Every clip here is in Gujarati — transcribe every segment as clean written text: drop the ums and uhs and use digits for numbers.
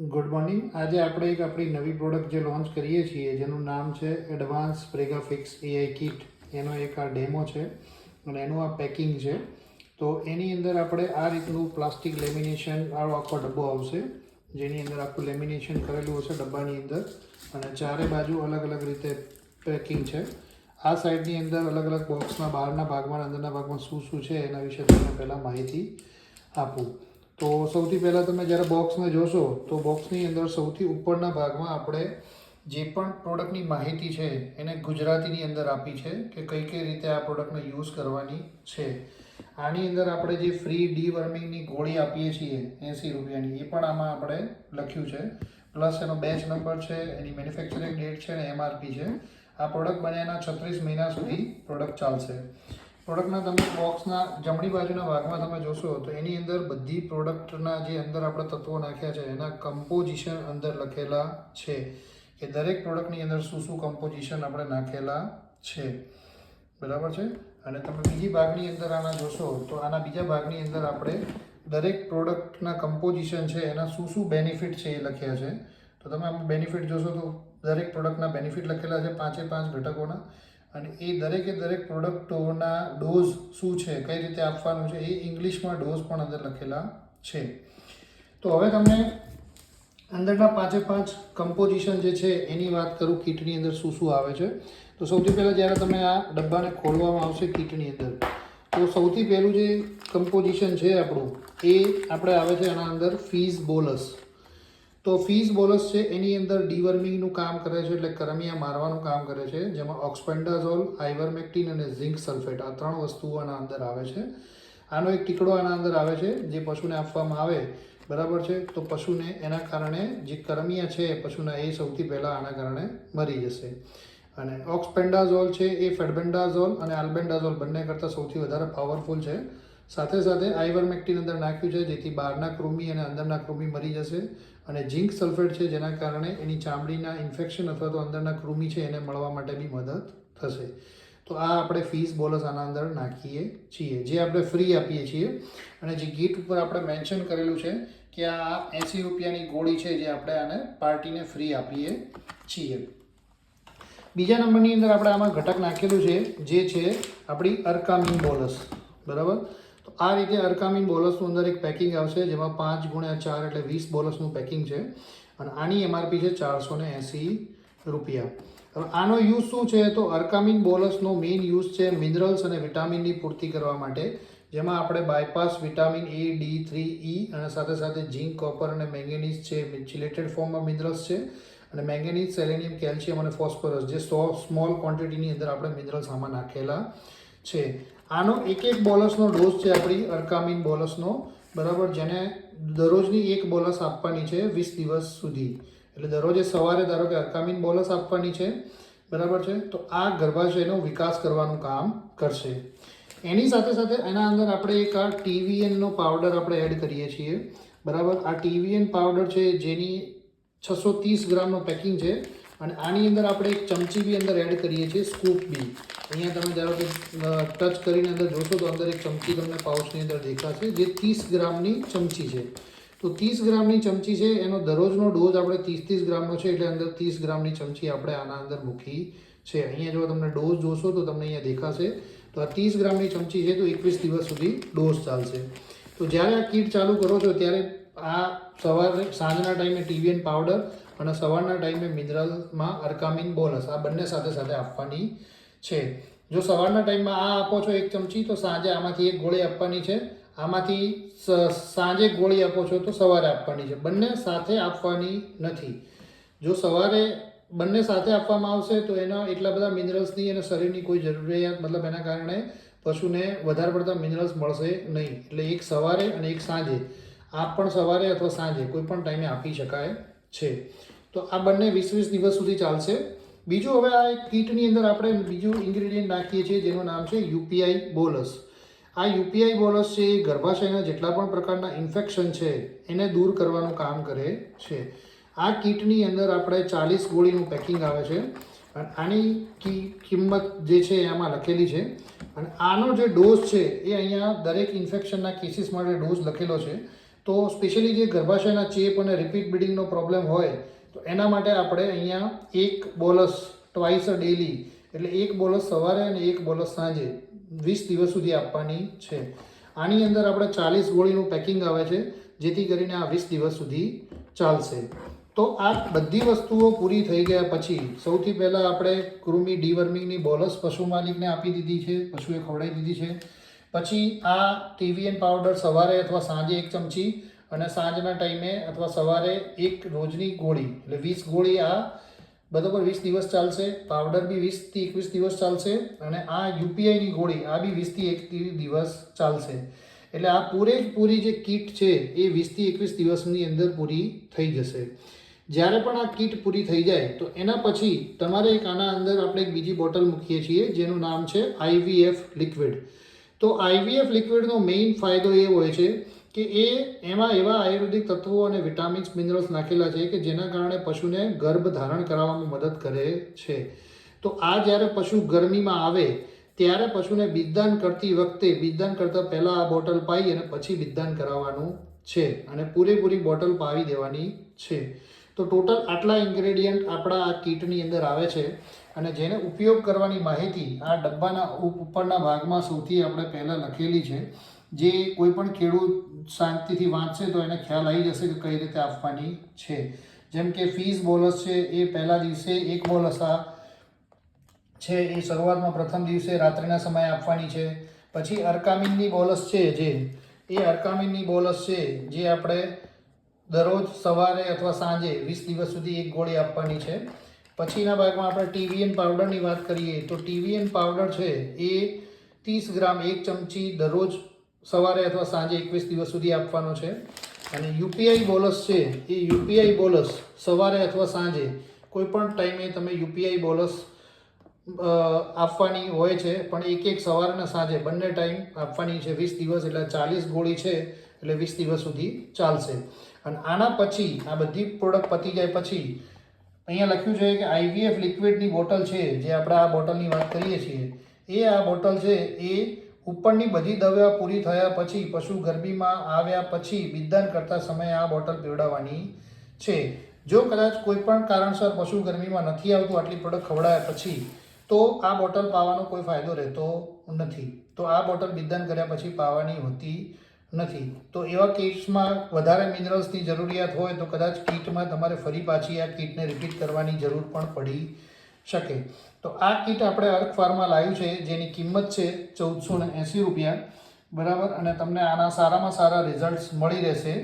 Good morning. આજે આપણે એક આપણી નવી પ્રોડક્ટ જે લોન્ચ કરીએ છીએ જેનું નામ છે એડવાન્સ પ્રેગાફિક્સ એઆઈ કિટ. એનો એક આ ડેમો છે અને એનું આ પેકિંગ છે. તો એની અંદર આપણે આ રીતનું પ્લાસ્ટિક લેમિનેશન વાળો આખો ડબ્બો આવશે, જેની અંદર આખું લેમિનેશન કરેલું હશે ડબ્બાની અંદર, અને ચારે બાજુ અલગ અલગ રીતે પેકિંગ છે. આ સાઈડની અંદર અલગ અલગ બોક્સમાં બહારના ભાગમાં અંદરના ભાગમાં શું શું છે એના વિશે તમને પહેલાં માહિતી આપું. તો સૌથી પહેલાં તમે જ્યારે બોક્સને જોશો તો બોક્સની અંદર સૌથી ઉપરના ભાગમાં આપણે જે પણ પ્રોડક્ટની માહિતી છે એને ગુજરાતીની અંદર આપી છે કે કઈ કઈ રીતે આ પ્રોડક્ટને યુઝ કરવાની છે. આની અંદર આપણે જે ફ્રી ડીવર્મિંગની ગોળી આપીએ છીએ 80 રૂપિયાની, એ પણ આમાં આપણે લખ્યું છે. પ્લસ એનો બેચ નંબર છે, એની મેન્યુફેક્ચરિંગ ડેટ છે અને એમઆરપી છે. આ પ્રોડક્ટ બન્યાના 36 મહિના સુધી પ્રોડક્ટ ચાલશે. પ્રોડક્ટના તમે બોક્સના જમણી બાજુના ભાગમાં તમે જોશો તો એની અંદર બધી પ્રોડક્ટના જે અંદર આપણે તત્વો નાખ્યા છે એના કમ્પોઝિશન અંદર લખેલા છે કે દરેક પ્રોડક્ટની અંદર શું શું કમ્પોઝિશન આપણે નાખેલા છે. બરાબર છે. અને તમે બીજી ભાગની અંદર આના જોશો તો આના બીજા ભાગની અંદર આપણે દરેક પ્રોડક્ટના કમ્પોઝિશન છે એના શું શું બેનિફિટ છે એ લખ્યા છે. તો તમે આમાં બેનિફિટ જોશો તો દરેક પ્રોડક્ટના બેનિફિટ લખેલા છે 5 ઘટકોના, અને એ દરેક પ્રોડક્ટોના ડોઝ શું છે, કઈ રીતે આપવાનું છે એ ઇંગ્લિશમાં ડોઝ પણ અંદર લખેલા છે. તો હવે તમને અંદરના 5 કમ્પોઝિશન જે છે એની વાત કરું, કીટની અંદર શું શું આવે છે. તો સૌથી પહેલાં જ્યારે તમે આ ડબ્બાને ખોલવામાં આવશે કીટની અંદર, તો સૌથી પહેલું જે કમ્પોઝિશન છે આપણું એ આપણે આવે છે એના અંદર ફીઝ બોલસ. તો ફીઝ બોલસ છે એની અંદર ડીવર્મિંગનું કામ કરે છે, એટલે કરમિયા મારવાનું કામ કરે છે, જેમાં ઓક્સપેન્ડાઝોલ, આઇવરમેક્ટિન અને ઝિંક સલ્ફેટ આ 3 વસ્તુઓ આના અંદર આવે છે. આનો એક ટીકડો આના અંદર આવે છે જે પશુને આપવામાં આવે. બરાબર છે. તો પશુને એના કારણે જે કરમિયા છે પશુના એ સૌથી પહેલાં આના કારણે મરી જશે. અને ઓક્સપેન્ડાઝોલ છે એ ફેડબેન્ડાઝોલ અને આલ્બેન્ડાઝોલ બંને કરતાં સૌથી વધારે પાવરફુલ છે. સાથે સાથે આઇવરમેક્ટિન અંદર નાખ્યું છે જેથી બહારના કૃમિ અને અંદરના કૃમિ મરી જશે. અને ઝિંક સલ્ફેટ છે જેના કારણે એની ચામડીના ઇન્ફેક્શન અથવા તો અંદરના કૃમિ છે એને મળવા માટે બી મદદ થશે. તો આ આપણે ફીઝ બોલસ આના અંદર નાખીએ છીએ, જે આપણે ફ્રી આપીએ છીએ. અને જે ગીટ ઉપર આપણે મેન્શન કરેલું છે કે આ 80 રૂપિયાની ગોળી છે જે આપણે આને પાર્ટીને ફ્રી આપીએ છીએ. બીજા નંબરની અંદર આપણે આમાં ઘટક નાખેલું છે જે છે આપણી અર્કામિન બોલસ. બરાબર. તો આ રીતે અર્કામિન બોલસનું અંદર એક પેકિંગ આવશે જેમાં 5x4 એટલે 20 બોલસનું પેકિંગ છે, અને આની એમઆરપી છે 480 રૂપિયા. હવે આનો યુઝ શું છે? તો અર્કામિન બોલસનો મેઇન યુઝ છે મિનરલ્સ અને વિટામિનની પૂર્તિ કરવા માટે, જેમાં આપણે bypass vitamin A, D3, E અને સાથે સાથે ઝિંક, કોપર અને મેંગેનીઝ છે ચિલેટેડ ફોર્મમાં મિનરલ્સ છે, અને મેંગેનીઝ, સેલેનિયમ, કેલ્શિયમ અને ફોસ્ફરસ જે સ્મોલ ક્વોન્ટિટીની અંદર આપણે મિનરલ્સ આમાં નાખેલા છે. આનો એક બોલસનો ડોઝ છે આપણી અર્કામિન બોલસનો. બરાબર. જેને દરરોજની એક બોલસ આપવાની છે 20 દિવસ સુધી. એટલે દરરોજે સવારે ધારો કે અર્કામિન બોલસ આપવાની છે. બરાબર છે. તો આ ગર્ભાશયનો વિકાસ કરવાનું કામ કરશે. એની સાથે સાથે એના અંદર આપણે એક આ TVNનો પાવડર આપણે એડ કરીએ છીએ. બરાબર. આ TVN પાવડર છે જેની 630 ગ્રામનો પેકિંગ છે, અને આની અંદર આપણે એક ચમચી બી અંદર એડ કરીએ છીએ, સ્કૂપ બી. અહીંયા તમે ધારો કે ટચ કરીને અંદર જોશો તો અંદર એક ચમચી તમને પાઉચની અંદર દેખાશે જે 30 ગ્રામની ચમચી છે. તો 30 ગ્રામની ચમચી છે એનો દરરોજનો ડોઝ આપણે 30 ગ્રામનો છે, એટલે અંદર 30 ગ્રામની ચમચી આપણે આના અંદર મૂકી છે. અહીંયા જો તમે ડોઝ જોશો તો તમને અહીંયા દેખાશે. તો આ 30 ગ્રામની ચમચી છે તો 21 દિવસ સુધી ડોઝ ચાલશે. તો જ્યારે આ કીટ ચાલુ કરો છો ત્યારે આ સાંજના ટાઈમે TVN પાવડર અને સવારના ટાઈમે મિનરલમાં અર્કામિન બોલસ આ બંને સાથે સાથે આપવાની છે. જો સવારના ટાઈમમાં આ આપો છો 1 ચમચી તો સાંજે આમાંથી 1 ગોળી આપવાની છે. આમાંથી સાંજે ગોળી આપો છો તો સવારે આપવાની છે. બંને સાથે આપવાની નથી. જો સવારે બંને સાથે આપવામાં આવશે તો એના એટલા બધા મિનરલ્સની અને શરીરની કોઈ જરૂરિયાત, મતલબ એના કારણે પશુને વધારે પડતા મિનરલ્સ મળશે નહીં. એટલે એક સવારે અને એક સાંજે, આપ પણ સવારે અથવા સાંજે કોઈ પણ ટાઈમે આપી શકાય છે. તો આ બંને 20 દિવસ સુધી ચાલશે. બીજું, હવે આ એક કીટની અંદર આપણે બીજું ઇન્ગ્રેડિયન્ટ નાખીએ છીએ જેનું નામ છે UPI બોલસ. આ UPI બોલસ છે એ ગર્ભાશયના જેટલા પણ પ્રકારના ઇન્ફેક્શન છે એને દૂર કરવાનું કામ કરે છે. આ કીટની અંદર આપણે 40 ગોળીનું પેકિંગ આવે છે, અને આની કિંમત જે છે આમાં લખેલી છે. અને આનો જે ડોઝ છે એ અહીંયા દરેક ઇન્ફેક્શનના કેસીસ માટે ડોઝ લખેલો છે. તો સ્પેશિયલી જે ગર્ભાશયના ચેપ અને રિપીટ બ્લીડિંગનો પ્રોબ્લેમ હોય તો એના માટે આપણે અહીંયા એક બોલસ ટ્વાઇસ અ ડેલી, એટલે એક બોલસ સવારે અને એક બોલસ સાંજે 20 દિવસ સુધી આપવાની છે. આની અંદર આપણે 40 ગોળીનું પેકિંગ આવે છે, જેથી કરીને આ 20 દિવસ સુધી ચાલશે. તો આ બધી વસ્તુઓ પૂરી થઈ ગયા પછી સૌથી પહેલાં આપણે કૃમિ ડીવર્મિંગની બોલસ પશુ માલિકને આપી દીધી છે, પશુએ ખવડાવી દીધી છે. પછી આ ટીવીએન પાવડર સવારે અથવા સાંજે 1 ચમચી અને સાંજના ટાઈમે અથવા સવારે એક રોજની ગોળી, એટલે 20 ગોળી આ બરાબર 20 દિવસ ચાલશે. પાવડર બી 20 થી 21 દિવસ ચાલશે અને આ યુપીઆઈની ગોળી આ બી 20 થી 21 દિવસ ચાલશે. એટલે આ પૂરેપૂરી જે કીટ છે એ 20 થી 21 દિવસની અંદર પૂરી થઈ જશે. જ્યારે પણ આ કીટ પૂરી થઈ જાય તો એના પછી તમારે એક આના અંદર આપણે એક બીજી બોટલ મૂકીએ છીએ જેનું નામ છે IVF લિક્વિડ. તો IVF લિક્વિડનો મેઇન ફાયદો એ હોય છે કે એમાં એવા આયુર્વેદિક તત્વો અને વિટામિન્સ મિનરલ્સ નાખેલા છે કે જેના કારણે પશુને ગર્ભ ધારણ કરવામાં મદદ કરે છે. તો આ જ્યારે પશુ ગરમીમાં આવે ત્યારે પશુને બીજદાન કરતી વખતે બીજદાન કરતાં પહેલાં આ બોટલ પાઈ અને પછી બીજદાન કરાવવાનું છે અને પૂરેપૂરી બોટલ પાવી દેવાની છે. તો ટોટલ આટલા ઇન્ગ્રેડિયન્ટ આપણા આ કીટની અંદર આવે છે અને જેને ઉપયોગ કરવાની માહિતી આ ડબ્બાના ઉપરના ભાગમાં સૌથી આપણે પહેલાં લખેલી છે, જે કોઈ પણ ખેડૂત શાંતિથી વાંચશે તો એને ખ્યાલ આવી જશે કે કઈ રીતે આપવાની છે. જેમ કે ફીસ બોલસ છે એ પહેલા દિવસે એક બોલસ આ છે એ શરૂઆતમાં પ્રથમ દિવસે રાત્રિના સમયે આપવાની છે. પછી અર્કામિનની બોલસ છે જે એ અર્કામિનની બોલસ છે જે આપણે દરરોજ સવારે અથવા સાંજે 20 દિવસ સુધી એક ગોળી આપવાની છે. પછીના ભાગમાં આપણે ટીવીએન પાવડરની વાત કરીએ તો ટીવીએન પાવડર છે એ 30 ગ્રામ 1 ચમચી દરરોજ સવારે અથવા સાંજે 21 દિવસ સુધી આપવાનો છે. અને યુપીઆઈ બોલસ છે એ યુપીઆઈ બોલસ સવારે અથવા સાંજે કોઈ પણ ટાઈમે તમે યુપીઆઈ બોલસ આપવાની હોય છે, પણ એક સવારે અને સાંજે બંને ટાઈમ આપવાની છે 20 દિવસ, એટલે 40 ગોળી છે એટલે 20 દિવસ સુધી ચાલશે. અને આના પછી આ બધી પ્રોડક્ટ પતી જાય પછી અહીંયા લખ્યું છે કે IVF લિક્વિડની બોટલ છે, જે આપણે આ બોટલની વાત કરીએ છીએ એ આ બોટલ છે એ ઉપરની બધી દવા પૂરી થયા પછી પશુ ગર્ભીમાં આવ્યા પછી બીજદાન કરતા સમયે આ બોટલ પીવડાવવાની છે. જો કદાચ કોઈ પણ કારણસર પશુ ગર્ભીમાં નથી આવતું આટલી પ્રોડક્ટ ખવડાવ્યા પછી તો આ બોટલ પાવાનો કોઈ ફાયદો રહેતો નથી. તો આ બોટલ બીજદાન કર્યા પછી પાવાની હોતી નથી. તો એવા કીટ્સમાં વધારે મિનરલ્સની જરૂરિયાત હોય તો કદાચ કીટમાં તમારે ફરી પાછી આ કીટને રિપીટ કરવાની જરૂર પણ પડી શકે. તો આ કીટ આપણે અર્ક ફાર્મમાં લાવ્યું છે, જેની કિંમત છે 1480 રૂપિયા, બરાબર. અને તમને આના સારામાં સારા રિઝલ્ટ્સ મળી રહેશે.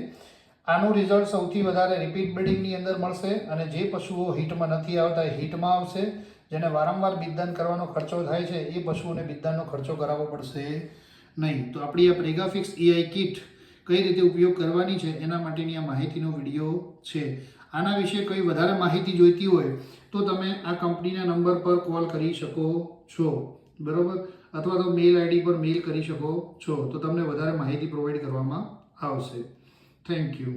આનું રિઝલ્ટ સૌથી વધારે રિપીટ બ્રીડિંગની અંદર મળશે અને જે પશુઓ હીટમાં નથી આવતા એ હીટમાં આવશે. જેને વારંવાર બીજદાન કરવાનો ખર્ચો થાય છે એ પશુઓને બીજદાનનો ખર્ચો કરાવવો પડશે નહીં. તો આપણી આ પ્રેગાફિક્સ AI કીટ કઈ રીતે ઉપયોગ કરવાની છે એના માટેની આ માહિતીનો વિડીયો છે. આના વિશે કોઈ વધારે માહિતી જોઈતી હોય તો તમે આ કંપનીના નંબર પર કોલ કરી શકો છો, બરાબર, અથવા તો મેલ ID પર મેલ કરી શકો છો, તો તમને વધારે માહિતી પ્રોવાઈડ કરવામાં આવશે. Thank you.